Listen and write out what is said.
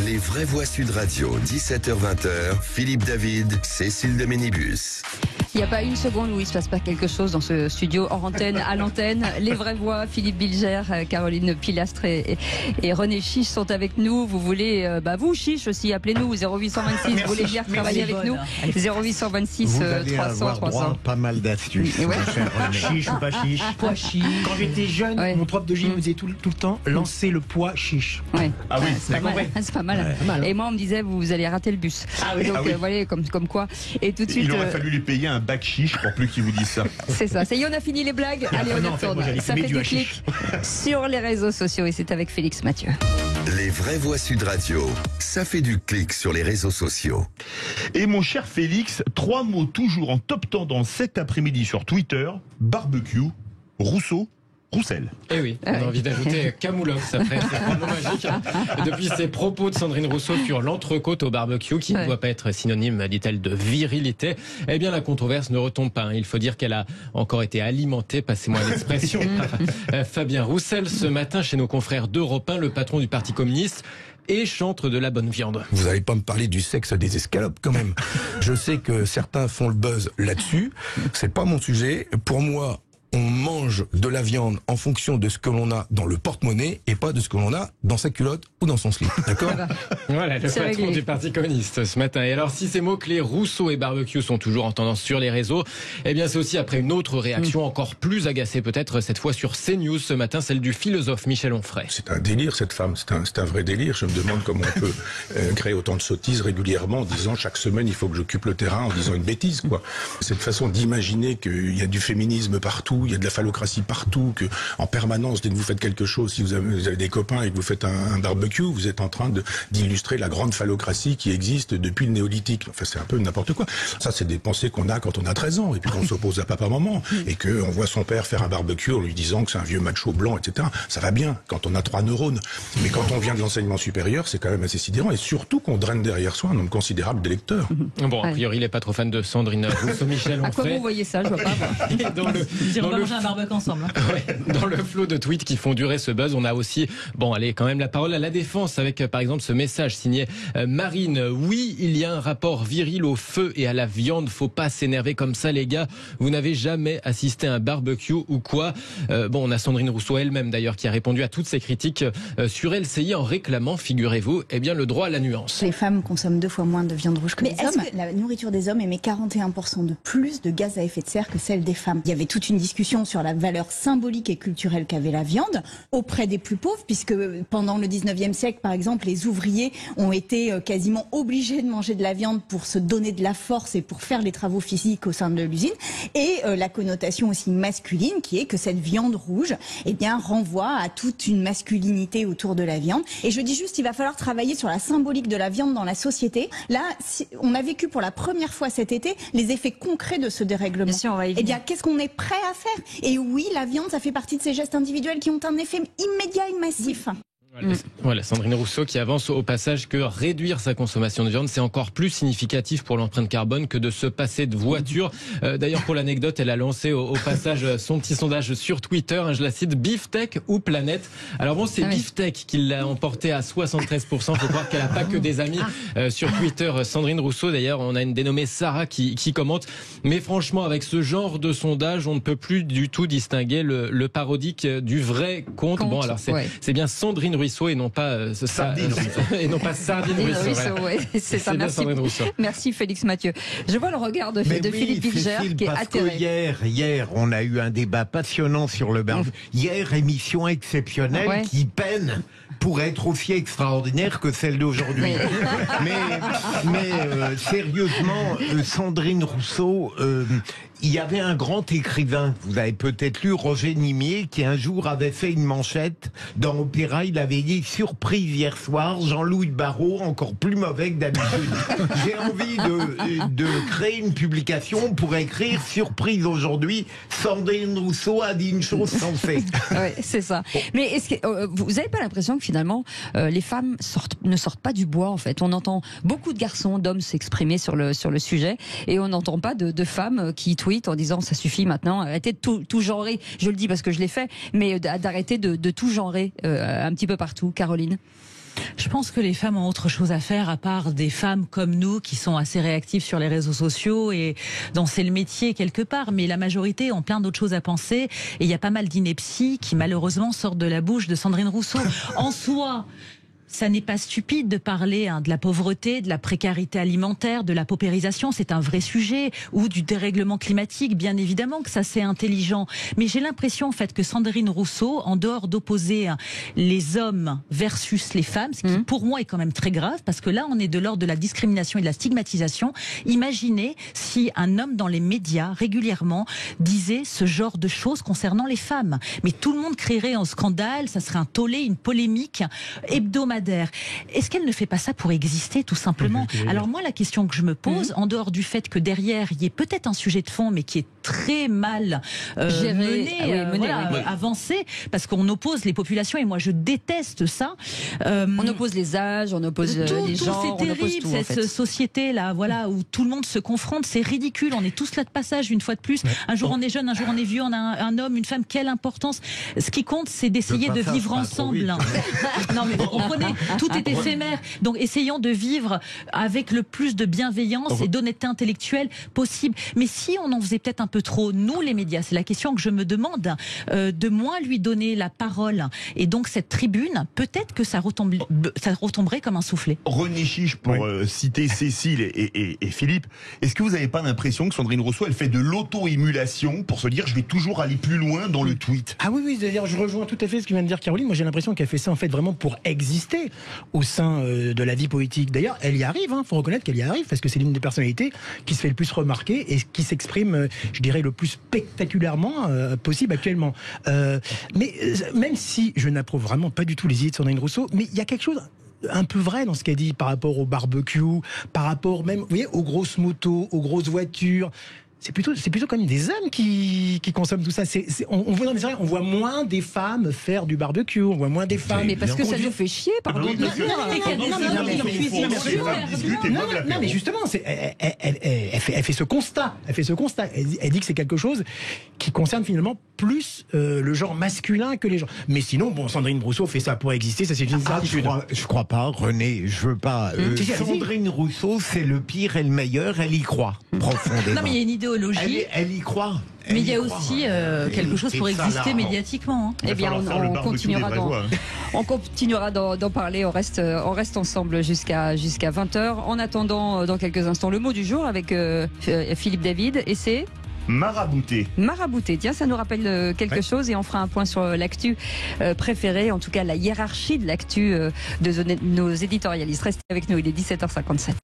Les vraies voix Sud Radio, 17h-20h, Philippe David, Cécile de Ménibus. Il n'y a pas une seconde où il ne se passe pas quelque chose dans ce studio, hors antenne, à l'antenne. Les vraies voix, Philippe Bilger, Caroline Pilastre et René Chiche sont avec nous. Vous voulez, vous Chiche aussi, appelez-nous 0826, vous voulez bien travailler avec nous 0826 vous allez 300 avoir 300. droit à pas mal d'astuces. Ouais. Chiche ou pas chiche. Pois chiche. Quand j'étais jeune, Ouais. mon prof de gym me disait tout le temps lancer le poids chiche. Ouais. Ah oui, c'est pas mal. C'est pas mal. Ouais. Et moi, on me disait, vous allez rater le bus. Ah oui, Donc, ah oui. voilà, comme quoi. Et tout de suite. Il aurait fallu lui payer un bac chiche pour plus qu'il vous dise ça. C'est ça. Ça y est, on a fini les blagues. Allez, on y non, en fait, retourne. moi, j'allais Ça fumer fait du du hashish. clic sur les réseaux sociaux. Et c'est avec Félix Mathieu. Les vraies voix Sud Radio, ça fait du clic sur les réseaux sociaux. Et mon cher Félix, 3 mots toujours en top tendance cet après-midi sur Twitter: barbecue, Rousseau, Roussel. Eh oui, on a envie d'ajouter Camoulox après ces trois mots magiques. Depuis ses propos de Sandrine Rousseau sur l'entrecôte au barbecue, qui ne doit pas être synonyme, dit-elle, de virilité, eh bien la controverse ne retombe pas. Il faut dire qu'elle a encore été alimentée, passez-moi l'expression. Fabien Roussel, ce matin, chez nos confrères d'Europe 1, le patron du Parti communiste, et chantre de la bonne viande. Vous n'allez pas me parler du sexe des escalopes quand même. Je sais que certains font le buzz là-dessus. C'est pas mon sujet. Pour moi, on mange de la viande en fonction de ce que l'on a dans le porte-monnaie et pas de ce que l'on a dans sa culotte ou dans son slip. D'accord ? Voilà, le C'est patron réglé. du Parti communiste ce matin. Et alors, si ces mots-clés Rousseau et barbecue sont toujours en tendance sur les réseaux, eh bien c'est aussi après une autre réaction encore plus agacée peut-être, cette fois sur CNews ce matin, celle du philosophe Michel Onfray. C'est un délire, cette femme. C'est un vrai délire. Je me demande comment on peut créer autant de sottises régulièrement en disant chaque semaine il faut que j'occupe le terrain, en disant une bêtise, quoi. Cette façon d'imaginer qu'il y a du féminisme partout, il y a de la phallocratie partout, que en permanence, dès que vous faites quelque chose, si vous avez des copains et que vous faites un barbecue, vous êtes en train d'illustrer la grande phallocratie qui existe depuis le néolithique. Enfin, c'est un peu n'importe quoi. Ça, c'est des pensées qu'on a quand on a 13 ans et puis qu'on s'oppose à papa-maman et qu'on voit son père faire un barbecue en lui disant que c'est un vieux macho blanc, etc. Ça va bien quand on a 3 neurones. Mais quand on vient de l'enseignement supérieur, c'est quand même assez sidérant et surtout qu'on draine derrière soi un nombre considérable d'électeurs. Bon, a priori, il n'est pas trop fan de Sandrine Rousseau, Michel À quoi Onfray. vous voyez ça? Je vois pas. Et dans le, On dans va le manger un barbecue ensemble. dans le flot de tweets qui font durer ce buzz, on a aussi, allez, quand même la parole à la défense avec, par exemple, ce message signé Marine. Oui, il y a un rapport viril au feu et à la viande. Faut pas s'énerver comme ça, les gars. Vous n'avez jamais assisté à un barbecue ou quoi? On a Sandrine Rousseau elle-même, d'ailleurs, qui a répondu à toutes ces critiques sur LCI en réclamant, figurez-vous, le droit à la nuance. Les femmes consomment 2 fois moins de viande rouge que Mais les est-ce hommes. La nourriture des hommes émet 41% de plus de gaz à effet de serre que celle des femmes. Il y avait toute une discussion sur la valeur symbolique et culturelle qu'avait la viande auprès des plus pauvres, puisque pendant le 19e siècle, par exemple, les ouvriers ont été quasiment obligés de manger de la viande pour se donner de la force et pour faire les travaux physiques au sein de l'usine. Et la connotation aussi masculine qui est que cette viande rouge, renvoie à toute une masculinité autour de la viande. Et je dis juste, il va falloir travailler sur la symbolique de la viande dans la société. Là, on a vécu pour la première fois cet été les effets concrets de ce dérèglement. Bien sûr, on va y venir. Qu'est-ce qu'on est prêt à faire? Et oui, la viande, ça fait partie de ces gestes individuels qui ont un effet immédiat et massif. Voilà, Sandrine Rousseau qui avance au passage que réduire sa consommation de viande, c'est encore plus significatif pour l'empreinte carbone que de se passer de voiture. D'ailleurs, pour l'anecdote, elle a lancé au passage son petit sondage sur Twitter, je la cite, beefsteak ou planète. Alors c'est beefsteak qui l'a emporté à 73%. Faut croire qu'elle n'a pas que des amis sur Twitter. Sandrine Rousseau, d'ailleurs, on a une dénommée Sarah qui commente. Mais franchement, avec ce genre de sondage, on ne peut plus du tout distinguer le parodique du vrai compte. C'est bien Sandrine Rousseau et non pas Sardine Rousseau. C'est ça. bien Merci. Sandrine Rousseau. Merci Félix Mathieu. Je vois le regard de Philippe Bilger qui est parce que atterré. hier, on a eu un débat passionnant sur le barbecue. Hier, émission exceptionnelle qui peine pour être aussi extraordinaire que celle d'aujourd'hui. Mais sérieusement, Sandrine Rousseau, il y avait un grand écrivain, vous avez peut-être lu, Roger Nimier, qui un jour avait fait une manchette dans Opéra. Il avait dit « Surprise hier soir, Jean-Louis Barrault, encore plus mauvais que d'habitude ». J'ai envie de créer une publication pour écrire « Surprise aujourd'hui, Sandrine Rousseau a dit une chose sensée ». Oui, c'est ça. Mais est-ce que vous n'avez pas l'impression que finalement les femmes ne sortent pas du bois en fait? On entend beaucoup de garçons, d'hommes s'exprimer sur le sujet et on n'entend pas de femmes qui tweetent en disant ça suffit maintenant, arrêtez de tout genrer. Je le dis parce que je l'ai fait, mais d'arrêter de tout genrer un petit peu partout. Caroline? Je pense que les femmes ont autre chose à faire à part des femmes comme nous qui sont assez réactives sur les réseaux sociaux et dont c'est le métier quelque part. Mais la majorité ont plein d'autres choses à penser et il y a pas mal d'inepties qui malheureusement sortent de la bouche de Sandrine Rousseau. En soi, ça n'est pas stupide de parler de la pauvreté, de la précarité alimentaire, de la paupérisation, c'est un vrai sujet, ou du dérèglement climatique, bien évidemment que ça c'est intelligent. Mais j'ai l'impression en fait que Sandrine Rousseau, en dehors d'opposer les hommes versus les femmes, ce qui pour moi est quand même très grave, parce que là on est de l'ordre de la discrimination et de la stigmatisation. Imaginez si un homme dans les médias régulièrement disait ce genre de choses concernant les femmes. Mais tout le monde crierait en scandale, ça serait un tollé, une polémique hebdomadaire. Est-ce qu'elle ne fait pas ça pour exister, tout simplement? Alors moi, la question que je me pose, en dehors du fait que derrière, il y ait peut-être un sujet de fond, mais qui est très mal avancé, parce qu'on oppose les populations, et moi je déteste ça. On oppose les âges, on oppose les genres, c'est terrible, cette société-là, voilà, où tout le monde se confronte, c'est ridicule, on est tous là de passage, une fois de plus. Un jour on est jeune, un jour on est vieux, on a un homme, une femme, quelle importance. Ce qui compte, c'est d'essayer de vivre ensemble. Non mais vous comprenez, tout est éphémère. Donc essayons de vivre avec le plus de bienveillance et d'honnêteté intellectuelle possible. Mais si on en faisait peut-être un peu trop, nous les médias, c'est la question que je me demande, de moins lui donner la parole. Et donc cette tribune, peut-être que ça retomberait comme un soufflet. René Chiche, pour citer Cécile et Philippe, est-ce que vous n'avez pas l'impression que Sandrine Rousseau, elle fait de l'auto-émulation pour se dire je vais toujours aller plus loin dans le tweet? Ah oui, c'est-à-dire je rejoins tout à fait ce que vient de dire Caroline. Moi j'ai l'impression qu'elle fait ça en fait vraiment pour exister au sein de la vie politique. D'ailleurs, elle y arrive, faut reconnaître qu'elle y arrive, parce que c'est l'une des personnalités qui se fait le plus remarquer et qui s'exprime, je dirais, le plus spectaculairement possible actuellement. Mais même si je n'approuve vraiment pas du tout les idées de Sandrine Rousseau, mais il y a quelque chose un peu vrai dans ce qu'elle dit par rapport au barbecue, par rapport même, vous voyez, aux grosses motos, aux grosses voitures. C'est plutôt comme des hommes qui consomment tout ça. On voit moins des femmes faire du barbecue, on voit moins des femmes. Mais parce que ça nous fait chier, pardon de dire. Non, mais justement, elle fait ce constat. Elle dit que c'est quelque chose qui concerne finalement plus le genre masculin que les gens. Mais sinon, bon, Sandrine Rousseau fait ça pour exister, ça c'est une certitude. Je crois pas, René, je veux pas. Sandrine Rousseau, c'est le pire et le meilleur, elle y croit profondément. Non, mais il y a une idéologie. Elle y croit. Mais il y a aussi quelque chose pour exister médiatiquement. Eh bien, on continuera d'en parler. On reste ensemble jusqu'à 20h. En attendant, dans quelques instants, le mot du jour avec Philippe David. Et c'est Marabouté. Marabouté, tiens, ça nous rappelle quelque chose et on fera un point sur l'actu préférée, en tout cas la hiérarchie de l'actu de nos éditorialistes. Restez avec nous, il est 17h57.